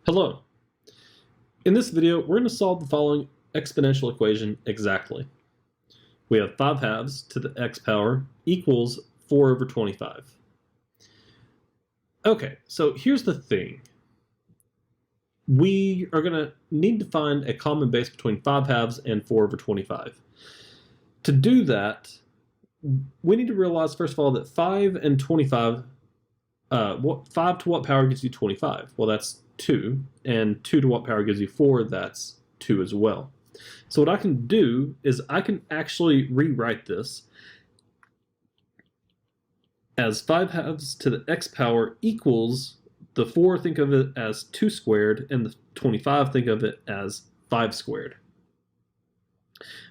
Hello. In this video, we're going to solve the following exponential equation exactly. We have 5 halves to the x power equals 4 over 25. Okay, so here's the thing. We are going to need to find a common base between 5 halves and 4 over 25. To do that, we need to realize, first of all, that 5 and 25, 5 to what power gives you 25? Well, that's 2, and 2 to what power gives you 4? That's 2 as well. So what I can do is I can actually rewrite this as 5 halves to the x power equals the 4, think of it as 2 squared, and the 25, think of it as 5 squared.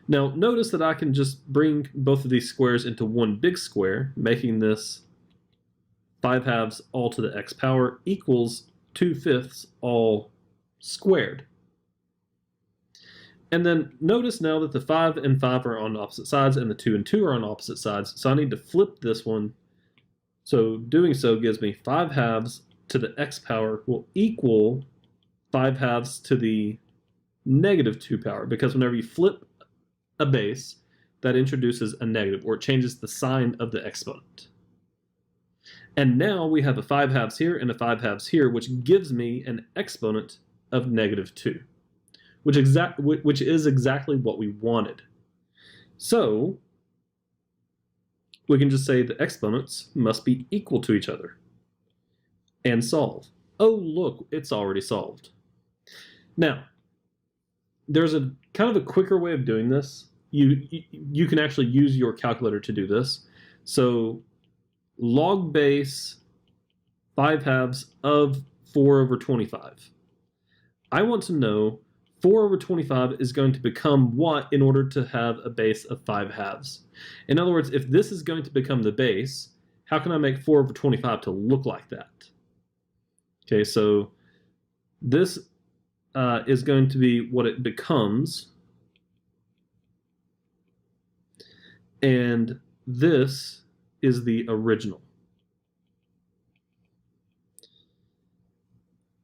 Now notice that I can just bring both of these squares into one big square, making this 5 halves all to the x power equals 2/5 all squared. And then notice now that the 5 and 5 are on opposite sides and the 2 and 2 are on opposite sides, so I need to flip this one. So doing so gives me 5 halves to the x power will equal 5 halves to the negative 2 power, because whenever you flip a base, that introduces a negative, or it changes the sign of the exponent. And now we have a 5 halves here and a 5 halves here, which gives me an exponent of negative 2, which is exactly what we wanted. So we can just say the exponents must be equal to each other and solve. Oh, look, it's already solved. Now, there's a kind of a quicker way of doing this. You can actually use your calculator to do this. So log base 5 halves of 4 over 25. I want to know 4 over 25 is going to become what in order to have a base of 5 halves. In other words, if this is going to become the base, how can I make 4 over 25 to look like that? Okay, so this is going to be what it becomes. And this is the original.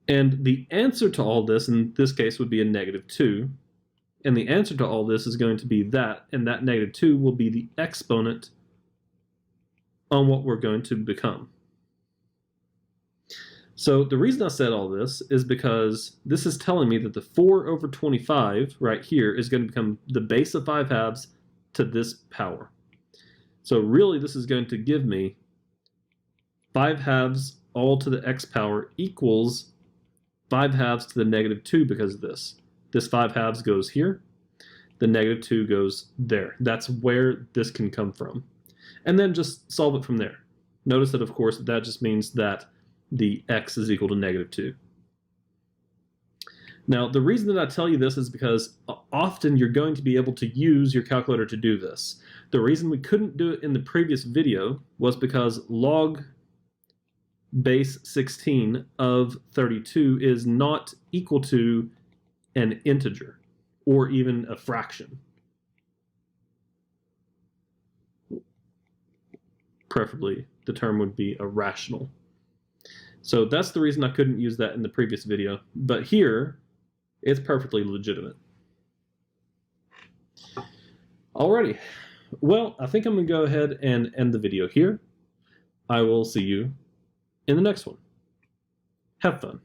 And the answer to all this, in this case, would be a negative 2. And the answer to all this is going to be that, and that negative 2 will be the exponent on what we're going to become. So the reason I said all this is because this is telling me that the 4 over 25 right here is going to become the base of 5 halves to this power. So really this is going to give me 5 halves all to the x power equals 5 halves to the negative 2 because of this. This 5 halves goes here, the negative 2 goes there. That's where this can come from. And then just solve it from there. Notice that, of course, that just means that the x is equal to negative 2. Now, the reason that I tell you this is because often you're going to be able to use your calculator to do this. The reason we couldn't do it in the previous video was because log base 16 of 32 is not equal to an integer or even a fraction. Preferably, the term would be a rational. So that's the reason I couldn't use that in the previous video. But here, it's perfectly legitimate. Alrighty. Well, I think I'm going to go ahead and end the video here. I will see you in the next one. Have fun.